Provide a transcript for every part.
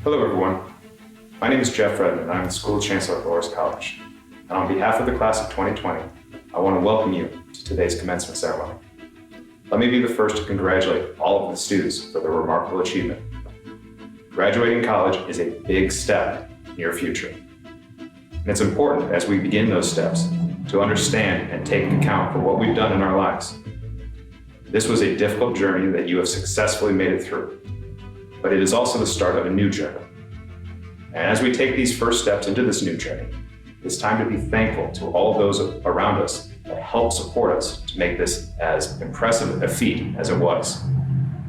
Hello everyone, my name is Jeff Redmond and I'm the School Chancellor at Laurus College. And on behalf of the class of 2020, I want to welcome you to today's commencement ceremony. Let me be the first to congratulate all of the students for their remarkable achievement. Graduating college is a big step in your future. And it's important as we begin those steps to understand and take account for what we've done in our lives. This was a difficult journey that you have successfully made it through, but it is also the start of a new journey. And as we take these first steps into this new journey, it's time to be thankful to all of those around us that helped support us to make this as impressive a feat as it was.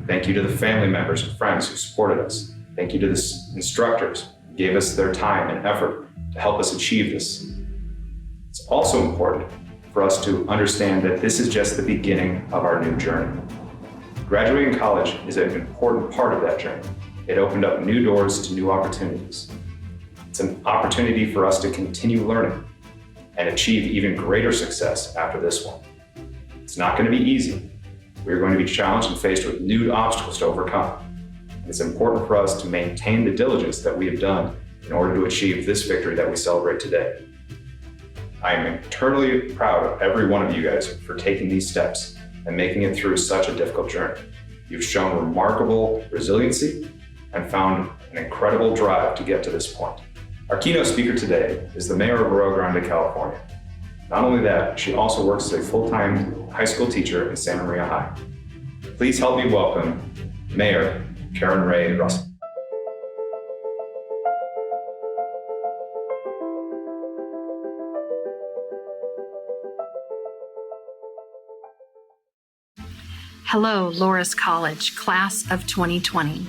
Thank you to the family members and friends who supported us. Thank you to the instructors who gave us their time and effort to help us achieve this. It's also important for us to understand that this is just the beginning of our new journey. Graduating college is an important part of that journey. It opened up new doors to new opportunities. It's an opportunity for us to continue learning and achieve even greater success after this one. It's not going to be easy. We're going to be challenged and faced with new obstacles to overcome. It's important for us to maintain the diligence that we have done in order to achieve this victory that we celebrate today. I am eternally proud of every one of you guys for taking these steps and making it through such a difficult journey. You've shown remarkable resiliency and found an incredible drive to get to this point. Our keynote speaker today is the Mayor of Arroyo Grande, California. Not only that, she also works as a full-time high school teacher in Santa Maria High. Please help me welcome Mayor Karen Ray RUSSOM. Hello, Laurus College, class of 2020.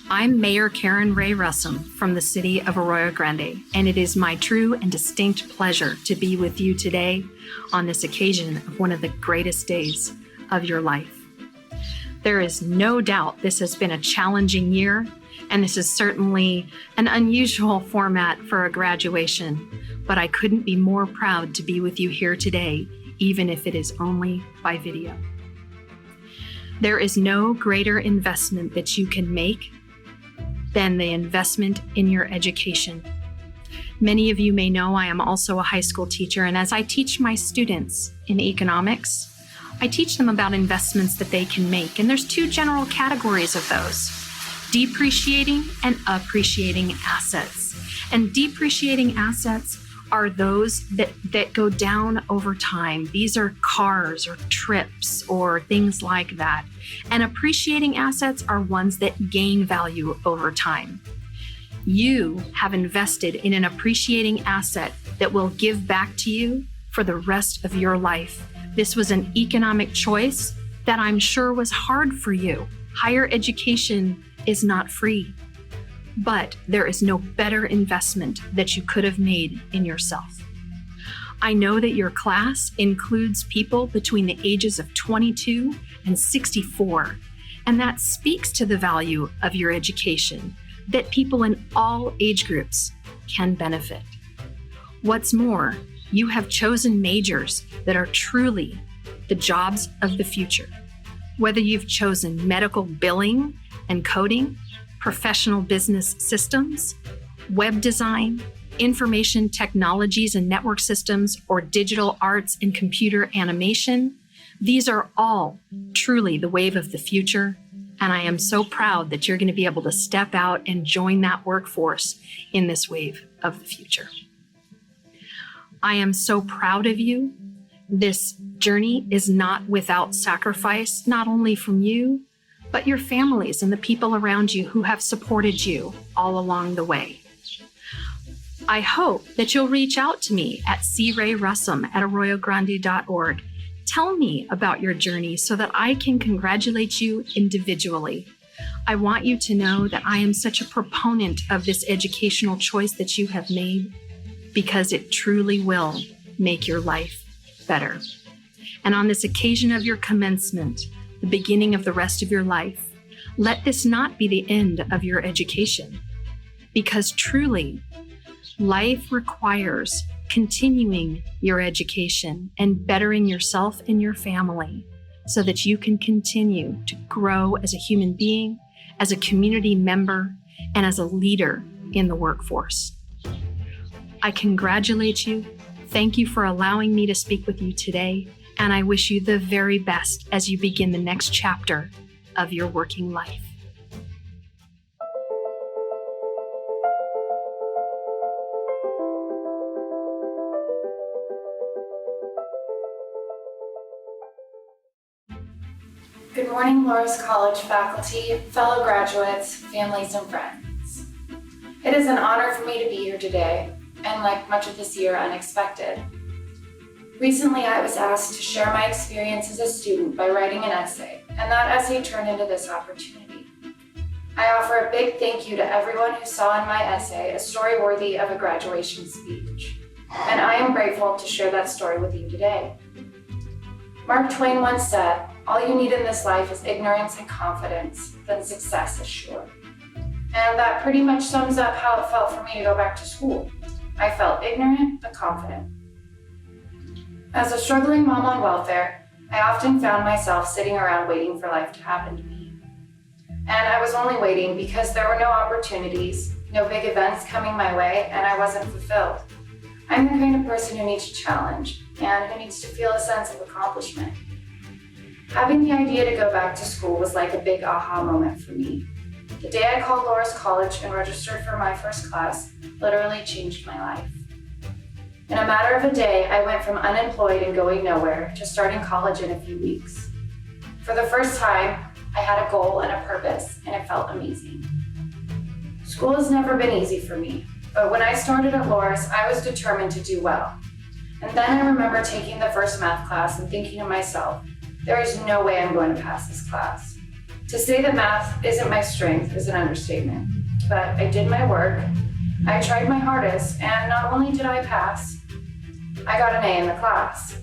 I'm Mayor Karen Ray RUSSOM from the city of Arroyo Grande, and it is my true and distinct pleasure to be with you today on this occasion of one of the greatest days of your life. There is no doubt this has been a challenging year, and this is certainly an unusual format for a graduation, but I couldn't be more proud to be with you here today, even if it is only by video. There is no greater investment that you can make than the investment in your education. Many of you may know I am also a high school teacher, and as I teach my students in economics, I teach them about investments that they can make. And there's two general categories of those: depreciating and appreciating assets. And depreciating assets are those that go down over time. These are cars or trips or things like that. And appreciating assets are ones that gain value over time. You have invested in an appreciating asset that will give back to you for the rest of your life. This was an economic choice that I'm sure was hard for you. Higher education is not free. But there is no better investment that you could have made in yourself. I know that your class includes people between the ages of 22 and 64, and that speaks to the value of your education, that people in all age groups can benefit. What's more, you have chosen majors that are truly the jobs of the future. Whether you've chosen medical billing and coding, professional business systems, web design, information technologies and network systems, or digital arts and computer animation, these are all truly the wave of the future. And I am so proud that you're going to be able to step out and join that workforce in this wave of the future. I am so proud of you. This journey is not without sacrifice, not only from you, but your families and the people around you who have supported you all along the way. I hope that you'll reach out to me at crussom@arroyogrande.org. Tell me about your journey so that I can congratulate you individually. I want you to know that I am such a proponent of this educational choice that you have made, because it truly will make your life better. And on this occasion of your commencement, the beginning of the rest of your life, let this not be the end of your education, because truly, life requires continuing your education and bettering yourself and your family so that you can continue to grow as a human being, as a community member, and as a leader in the workforce. I congratulate you. Thank you for allowing me to speak with you today. And I wish you the very best as you begin the next chapter of your working life. Good morning, Laurus College faculty, fellow graduates, families, and friends. It is an honor for me to be here today, and like much of this year, unexpected. Recently, I was asked to share my experience as a student by writing an essay, and that essay turned into this opportunity. I offer a big thank you to everyone who saw in my essay a story worthy of a graduation speech, and I am grateful to share that story with you today. Mark Twain once said, "All you need in this life is ignorance and confidence, then success is sure." And that pretty much sums up how it felt for me to go back to school. I felt ignorant but confident. As a struggling mom on welfare, I often found myself sitting around waiting for life to happen to me. And I was only waiting because there were no opportunities, no big events coming my way, and I wasn't fulfilled. I'm the kind of person who needs a challenge and who needs to feel a sense of accomplishment. Having the idea to go back to school was like a big aha moment for me. The day I called Laurus College and registered for my first class literally changed my life. In a matter of a day, I went from unemployed and going nowhere to starting college in a few weeks. For the first time, I had a goal and a purpose, and it felt amazing. School has never been easy for me, but when I started at Laurus, I was determined to do well. And then I remember taking the first math class and thinking to myself, there is no way I'm going to pass this class. To say that math isn't my strength is an understatement, but I did my work, I tried my hardest, and not only did I pass, I got an A in the class.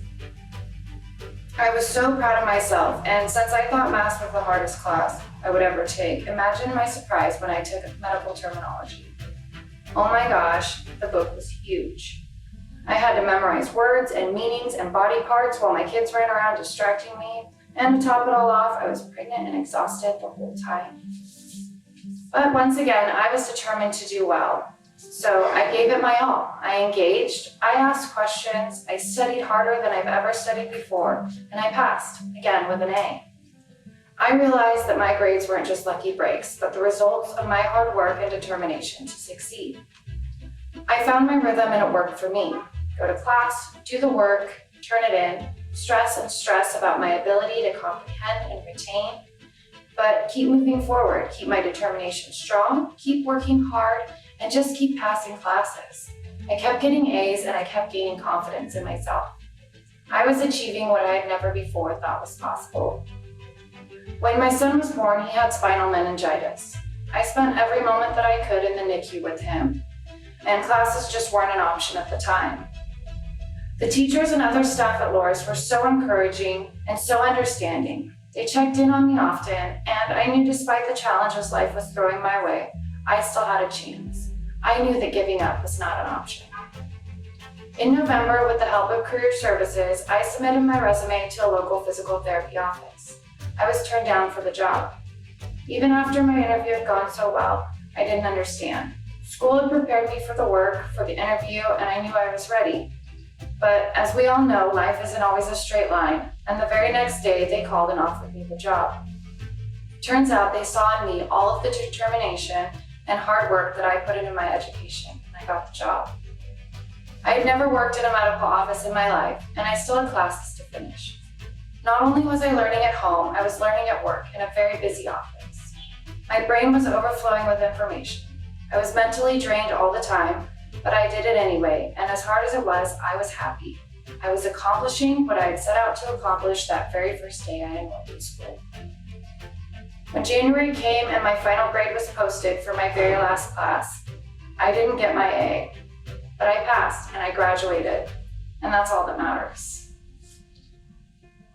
I was so proud of myself, and since I thought math was the hardest class I would ever take, imagine my surprise when I took medical terminology. Oh my gosh, the book was huge. I had to memorize words and meanings and body parts while my kids ran around distracting me, and to top it all off, I was pregnant and exhausted the whole time. But once again, I was determined to do well. So I gave it my all. I engaged, I asked questions, I studied harder than I've ever studied before, and I passed, again with an A. I realized that my grades weren't just lucky breaks, but the results of my hard work and determination to succeed. I found my rhythm and it worked for me. Go to class, do the work, turn it in, stress and stress about my ability to comprehend and retain, but keep moving forward, keep my determination strong, keep working hard, and just keep passing classes. I kept getting A's and I kept gaining confidence in myself. I was achieving what I had never before thought was possible. When my son was born, he had spinal meningitis. I spent every moment that I could in the NICU with him, and classes just weren't an option at the time. The teachers and other staff at Laurus were so encouraging and so understanding. They checked in on me often, and I knew despite the challenges life was throwing my way, I still had a chance. I knew that giving up was not an option. In November, with the help of Career Services, I submitted my resume to a local physical therapy office. I was turned down for the job. Even after my interview had gone so well, I didn't understand. School had prepared me for the work, for the interview, and I knew I was ready. But as we all know, life isn't always a straight line, and the very next day they called and offered me the job. Turns out they saw in me all of the determination and hard work that I put into my education, and I got the job. I had never worked in a medical office in my life, and I still had classes to finish. Not only was I learning at home, I was learning at work in a very busy office. My brain was overflowing with information. I was mentally drained all the time, but I did it anyway, and as hard as it was, I was happy. I was accomplishing what I had set out to accomplish that very first day I enrolled in school. When January came and my final grade was posted for my very last class, I didn't get my A, but I passed and I graduated, and that's all that matters.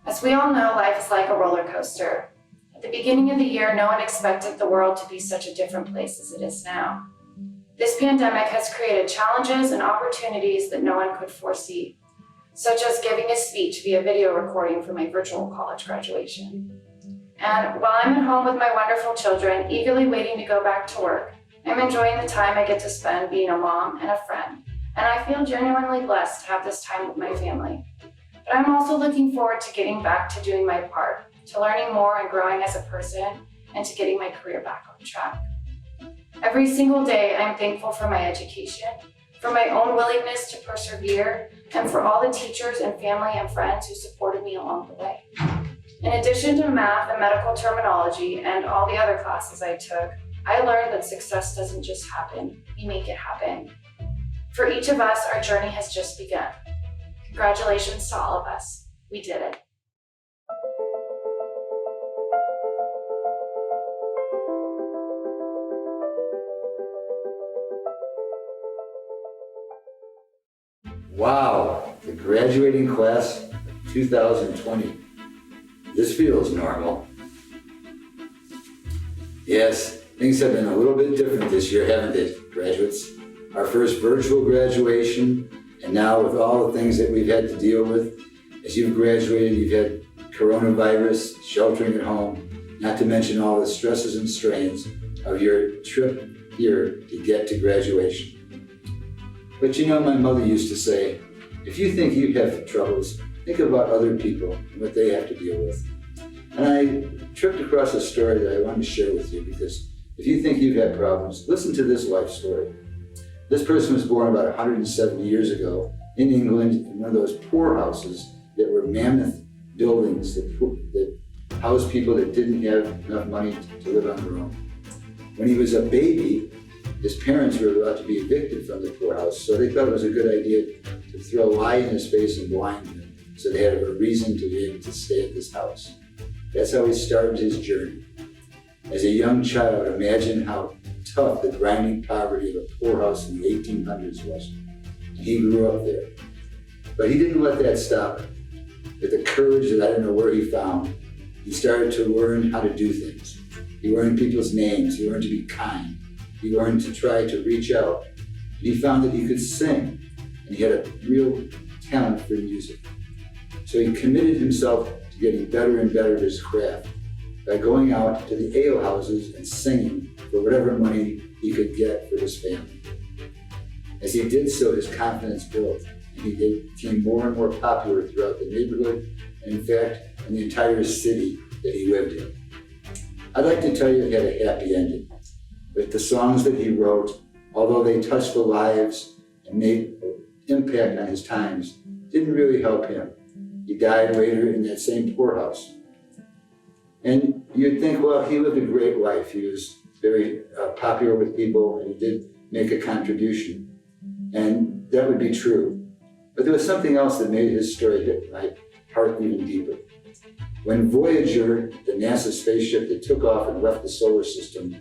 As we all know, life is like a roller coaster. At the beginning of the year, no one expected the world to be such a different place as it is now. This pandemic has created challenges and opportunities that no one could foresee, such as giving a speech via video recording for my virtual college graduation. And while I'm at home with my wonderful children, eagerly waiting to go back to work, I'm enjoying the time I get to spend being a mom and a friend, and I feel genuinely blessed to have this time with my family. But I'm also looking forward to getting back to doing my part, to learning more and growing as a person, and to getting my career back on track. Every single day, I'm thankful for my education, for my own willingness to persevere, and for all the teachers and family and friends who supported me along the way. In addition to math and medical terminology and all the other classes I took, I learned that success doesn't just happen, we make it happen. For each of us, our journey has just begun. Congratulations to all of us. We did it. Wow, the graduating class of 2020. This feels normal. Yes, things have been a little bit different this year, haven't they, graduates? Our first virtual graduation, and now with all the things that we've had to deal with, as you've graduated, you've had coronavirus, sheltering at home, not to mention all the stresses and strains of your trip here to get to graduation. But you know, my mother used to say, if you think you have troubles, think about other people and what they have to deal with. And I tripped across a story that I wanted to share with you because if you think you've had problems, listen to this life story. This person was born about 170 years ago in England in one of those poorhouses that were mammoth buildings that housed people that didn't have enough money to live on their own. When he was a baby, his parents were about to be evicted from the poorhouse, so they thought it was a good idea to throw lye in his face and blind him, so they had a reason to be able to stay at this house. That's how he started his journey. As a young child, imagine how tough the grinding poverty of a poorhouse in the 1800s was. And he grew up there. But he didn't let that stop him. With the courage that I don't know where he found, he started to learn how to do things. He learned people's names, he learned to be kind, he learned to try to reach out. And he found that he could sing, and he had a real talent for music. So he committed himself to getting better and better at his craft by going out to the ale houses and singing for whatever money he could get for his family. As he did so, his confidence built, and he became more and more popular throughout the neighborhood, and in fact, in the entire city that he lived in. I'd like to tell you it had a happy ending, but the songs that he wrote, although they touched the lives and made an impact on his times, didn't really help him. He died later in that same poorhouse. And you'd think, well, he lived a great life. He was very popular with people, and he did make a contribution. And that would be true. But there was something else that made his story hit my heart even deeper. When Voyager, the NASA spaceship that took off and left the solar system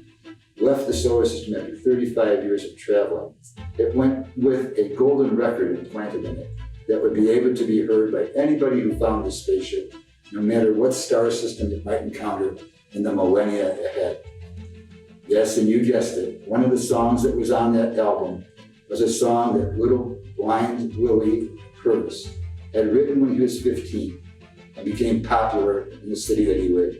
after 35 years of traveling, it went with a golden record implanted in it that would be able to be heard by anybody who found the spaceship, no matter what star system it might encounter in the millennia ahead. Yes, and you guessed it, one of the songs that was on that album was a song that little blind Willie Curtis had written when he was 15 and became popular in the city that he lived.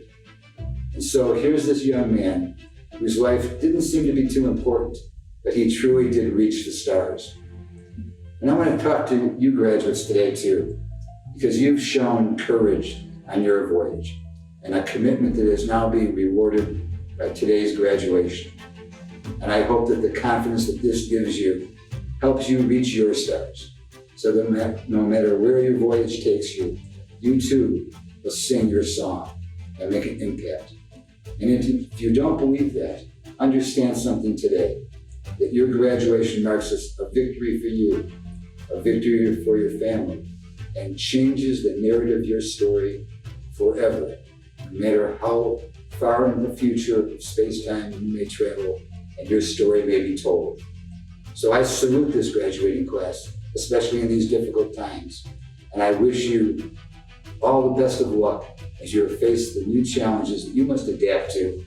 And so here's this young man whose life didn't seem to be too important, but he truly did reach the stars. And I want to talk to you graduates today too, because you've shown courage on your voyage and a commitment that is now being rewarded by today's graduation. And I hope that the confidence that this gives you helps you reach your stars, so that no matter where your voyage takes you, you too will sing your song and make an impact. And if you don't believe that, understand something today, that your graduation marks a victory for you, a victory for your family, and changes the narrative of your story forever, no matter how far in the future of space-time you may travel and your story may be told. So I salute this graduating class, especially in these difficult times, and I wish you all the best of luck as you face the new challenges that you must adapt to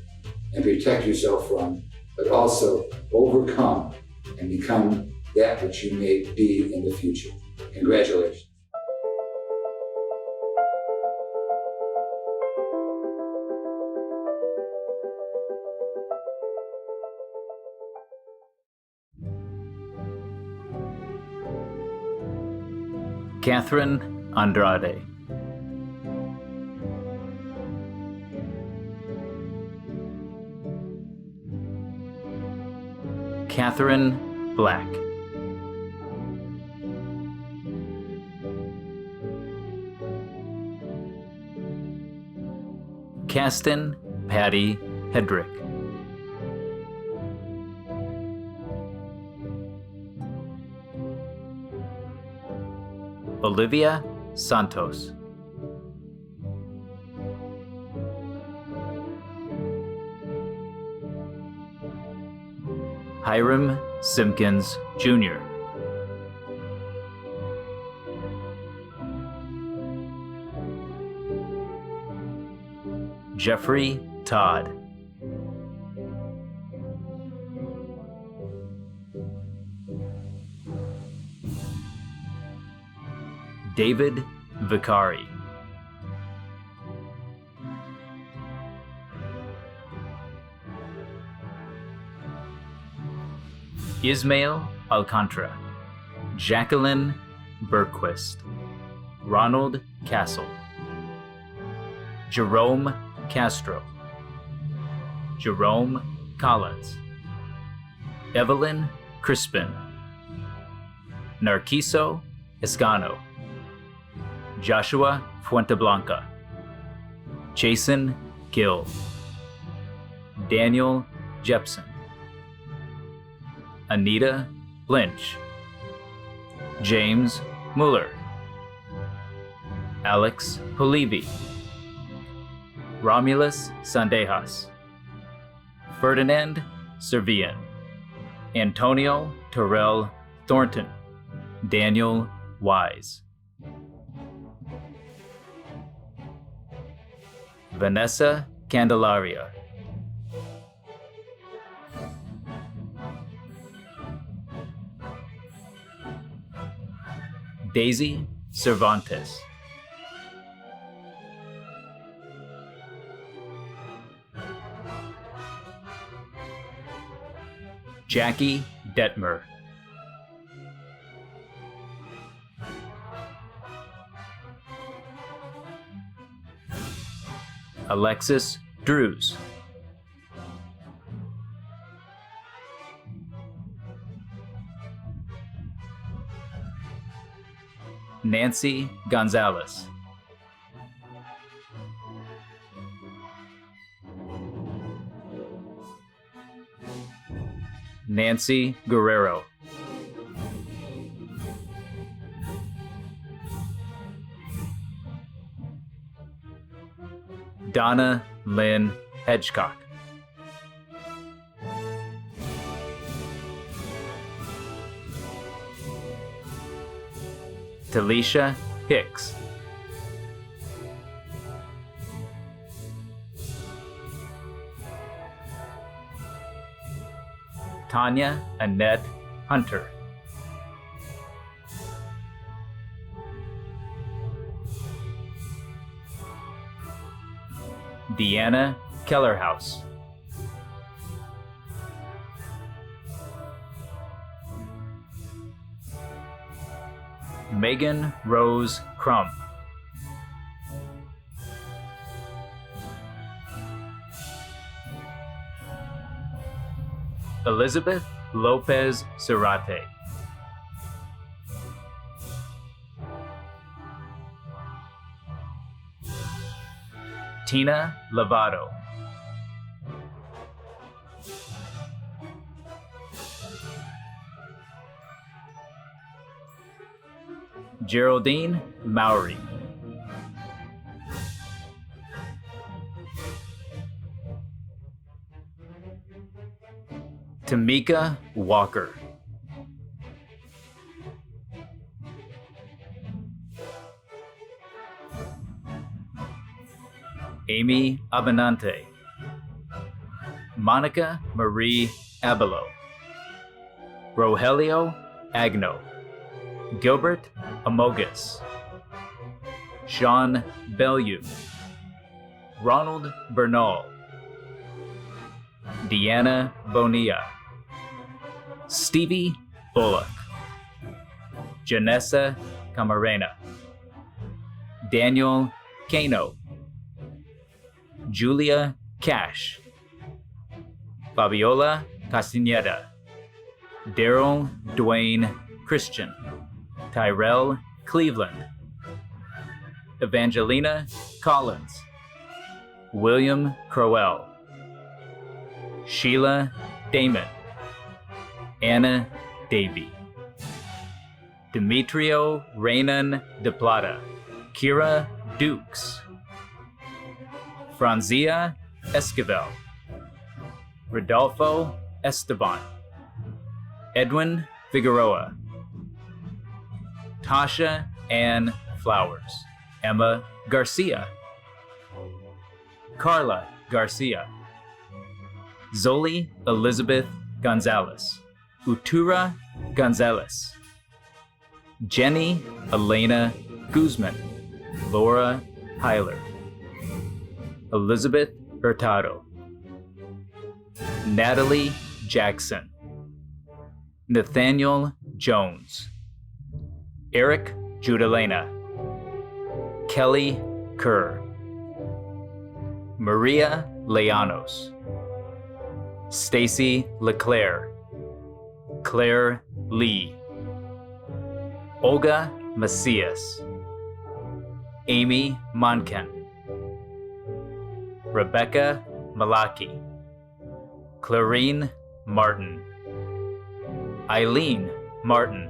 and protect yourself from, but also overcome and become that which you may be in the future. Congratulations. Catherine Andrade. Catherine Black. Caston Patty Hedrick. Olivia Santos. Hiram Simpkins, Jr. Jeffrey Todd. David Vicari. Ismail Alcantara. Jacqueline Bergquist, Ronald Castle, Jerome Castro, Jerome Collins, Evelyn Crispin, Narciso Escano, Joshua Fuenteblanca, Jason Gill, Daniel Jepson, Anita Lynch, James Mueller, Alex Polivi, Romulus Sandejas, Ferdinand Servian, Antonio Terrell Thornton, Daniel Wise, Vanessa Candelaria, Daisy Cervantes, Jackie Detmer, Alexis Drews, Nancy Gonzalez, Nancy Guerrero, Donna Lynn Hedgecock, Talisha Hicks, Tanya Annette Hunter, Deanna Kellerhouse, Megan Rose Crum, Elizabeth Lopez Cerate, Tina Lovato, Geraldine Mowry, Tamika Walker, Amy Abinante, Monica Marie Abelo, Rogelio Agno, Gilbert Amogus, Sean Bellew, Ronald Bernal, Deanna Bonilla, Stevie Bullock, Janessa Camarena, Daniel Cano, Julia Cash, Fabiola Castaneda, Daryl Dwayne Christian, Tyrell Cleveland, Evangelina Collins, William Crowell, Sheila Damon, Anna Davy, Demetrio Reynan de Plata, Kira Dukes, Franzia Esquivel, Rodolfo Esteban, Edwin Figueroa, Tasha Ann Flowers, Emma Garcia, Carla Garcia, Zoli Elizabeth Gonzalez, Utura Gonzalez, Jenny Elena Guzman, Laura Heiler, Elizabeth Hurtado, Natalie Jackson, Nathaniel Jones, Eric Judalena, Kelly Kerr, Maria Leanos, Stacy LeClaire, Claire Lee, Olga Macias, Amy Monken, Rebecca Malaki, Clarine Martin, Eileen Martin,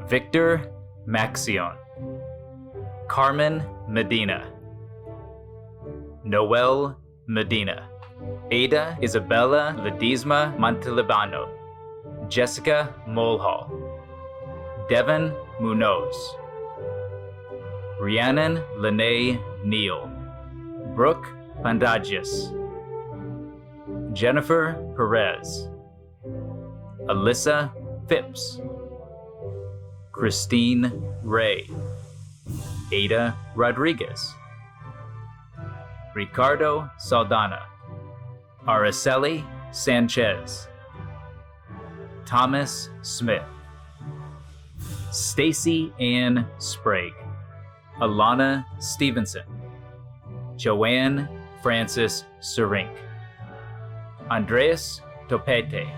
Victor Maxion, Carmen Medina, Noel Medina, Ada Isabella Ledesma Montalibano, Jessica Mulhall, Devin Munoz, Rhiannon Lene Neal, Brooke Pandagius, Jennifer Perez, Alyssa Phipps, Christine Ray, Ada Rodriguez, Ricardo Saldana, Araceli Sanchez, Thomas Smith, Stacy Ann Sprague, Alana Stevenson, Joanne Francis Serink, Andreas Topete,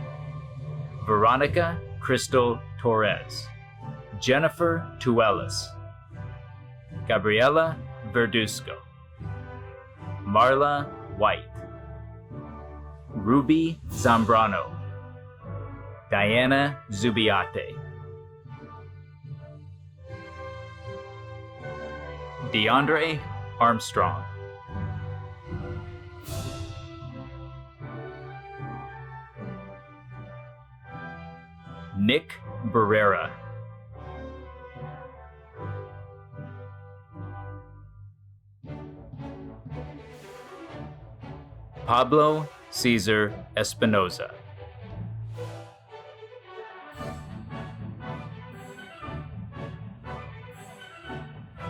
Veronica Crystal Torres, Jennifer Tuelis, Gabriela Verduzco, Marla White, Ruby Zambrano, Diana Zubiate, DeAndre Armstrong, Nick Barrera, Pablo Cesar Espinoza,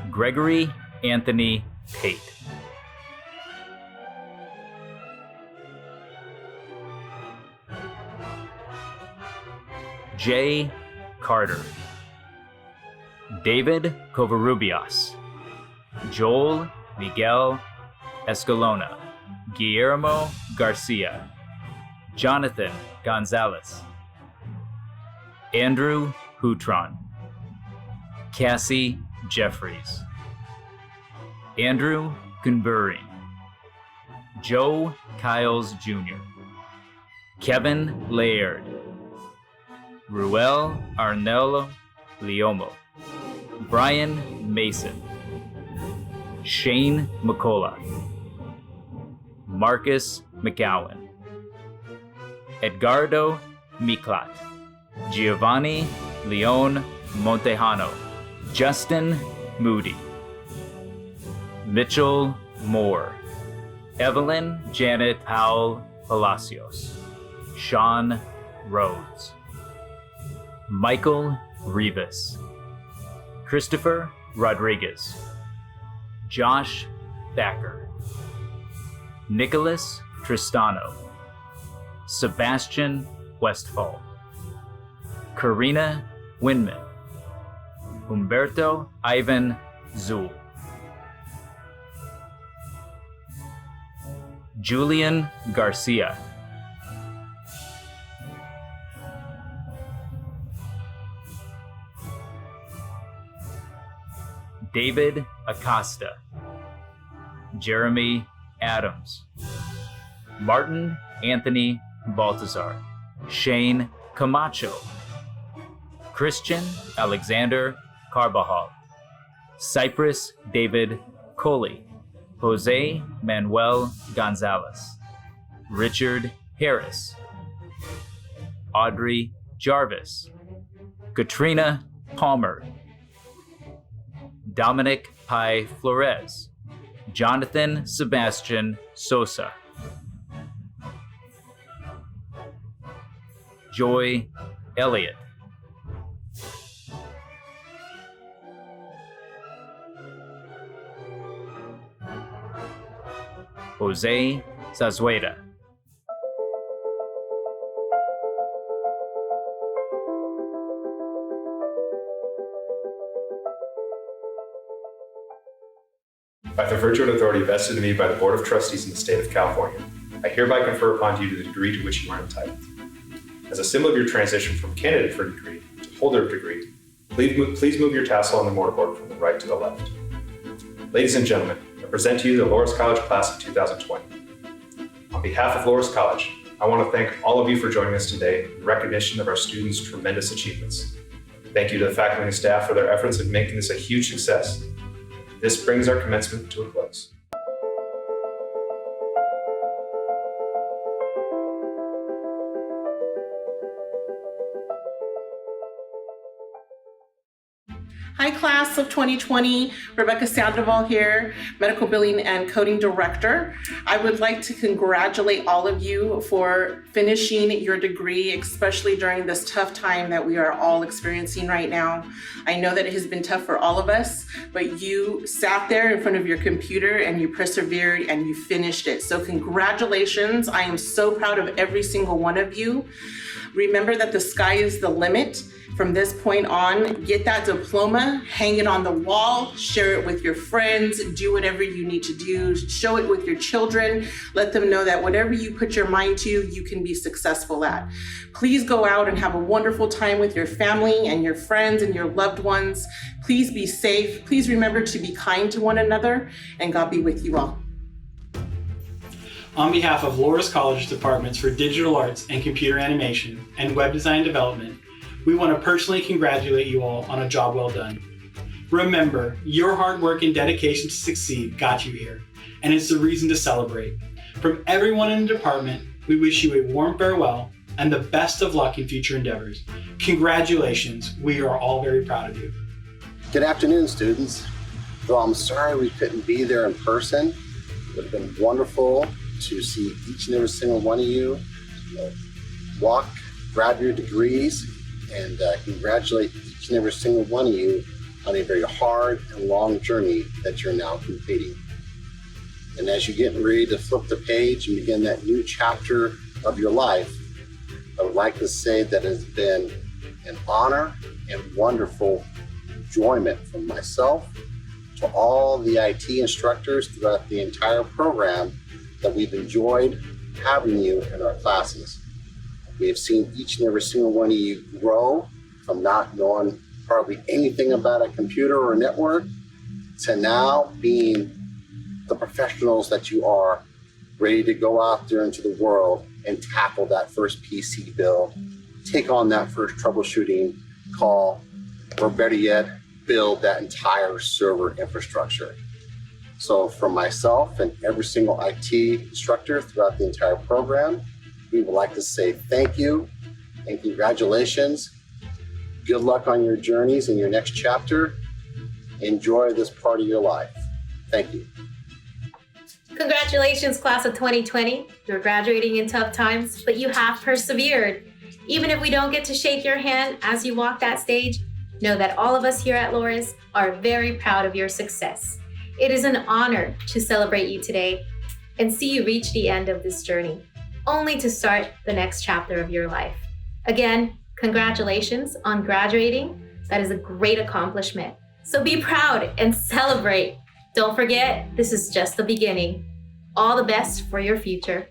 Gregory Anthony Pate, Jay Carter, David Covarrubias, Joel Miguel Escalona, Guillermo Garcia, Jonathan Gonzalez, Andrew Houtron, Cassie Jeffries, Andrew Gunbury, Joe Kiles Jr., Kevin Laird, Ruel Arnello Leomo, Brian Mason, Shane McCullough, Marcus McGowan, Edgardo Miklat, Giovanni Leon Montejano, Justin Moody, Mitchell Moore, Evelyn Janet Powell Palacios, Sean Rhodes, Michael Rivas, Christopher Rodriguez, Josh Thacker, Nicholas Tristano, Sebastian Westfall, Karina Winman, Humberto Ivan Zul, Julian Garcia, David Acosta, Jeremy Adams, Martin Anthony Baltazar, Shane Camacho, Christian Alexander Carbajal, Cypress David Coley, Jose Manuel Gonzalez, Richard Harris, Audrey Jarvis, Katrina Palmer, Dominic Pi Flores, Jonathan Sebastian Sosa, Joy Elliott, Jose Zazueta, By the virtue and authority vested in me by the Board of Trustees in the state of California, I hereby confer upon you the degree to which you are entitled. As a symbol of your transition from candidate for a degree to holder of degree, please move your tassel on the mortarboard from the right to the left. Ladies and gentlemen, I present to you the Laurus College class of 2020. On behalf of Laurus College, I want to thank all of you for joining us today in recognition of our students' tremendous achievements. Thank you to the faculty and staff for their efforts in making this a huge success. This brings our commencement to a close. Hi, class of 2020. Rebecca Sandoval here, Medical Billing and Coding Director. I would like to congratulate all of you for finishing your degree, especially during this tough time that we are all experiencing right now. I know that it has been tough for all of us, but you sat there in front of your computer and you persevered and you finished it. So congratulations. I am so proud of every single one of you. Remember that the sky is the limit. From this point on, get that diploma, hang it on the wall, share it with your friends, do whatever you need to do, show it with your children, let them know that whatever you put your mind to, you can be successful at. Please go out and have a wonderful time with your family and your friends and your loved ones. Please be safe. Please remember to be kind to one another, and God be with you all. On behalf of Laurus College Departments for Digital Arts and Computer Animation and Web Design Development, we want to personally congratulate you all on a job well done. Remember, your hard work and dedication to succeed got you here, and it's the reason to celebrate. From everyone in the department, we wish you a warm farewell and the best of luck in future endeavors. Congratulations, we are all very proud of you. Good afternoon, students. Though I'm sorry we couldn't be there in person, it would have been wonderful to see each and every single one of you, grab your degrees, and congratulate each and every single one of you on a very hard and long journey that you're now completing. And as you're getting ready to flip the page and begin that new chapter of your life, I would like to say that it has been an honor and wonderful enjoyment from myself to all the IT instructors throughout the entire program that we've enjoyed having you in our classes. We have seen each and every single one of you grow from not knowing hardly anything about a computer or a network to now being the professionals that you are, ready to go out there into the world and tackle that first PC build, take on that first troubleshooting call, or better yet, build that entire server infrastructure. So from myself and every single IT instructor throughout the entire program, we would like to say thank you and congratulations. Good luck on your journeys and your next chapter. Enjoy this part of your life. Thank you. Congratulations, class of 2020. You're graduating in tough times, but you have persevered. Even if we don't get to shake your hand as you walk that stage, know that all of us here at Laurus are very proud of your success. It is an honor to celebrate you today and see you reach the end of this journey, only to start the next chapter of your life. Again, congratulations on graduating. That is a great accomplishment. So be proud and celebrate. Don't forget, this is just the beginning. All the best for your future.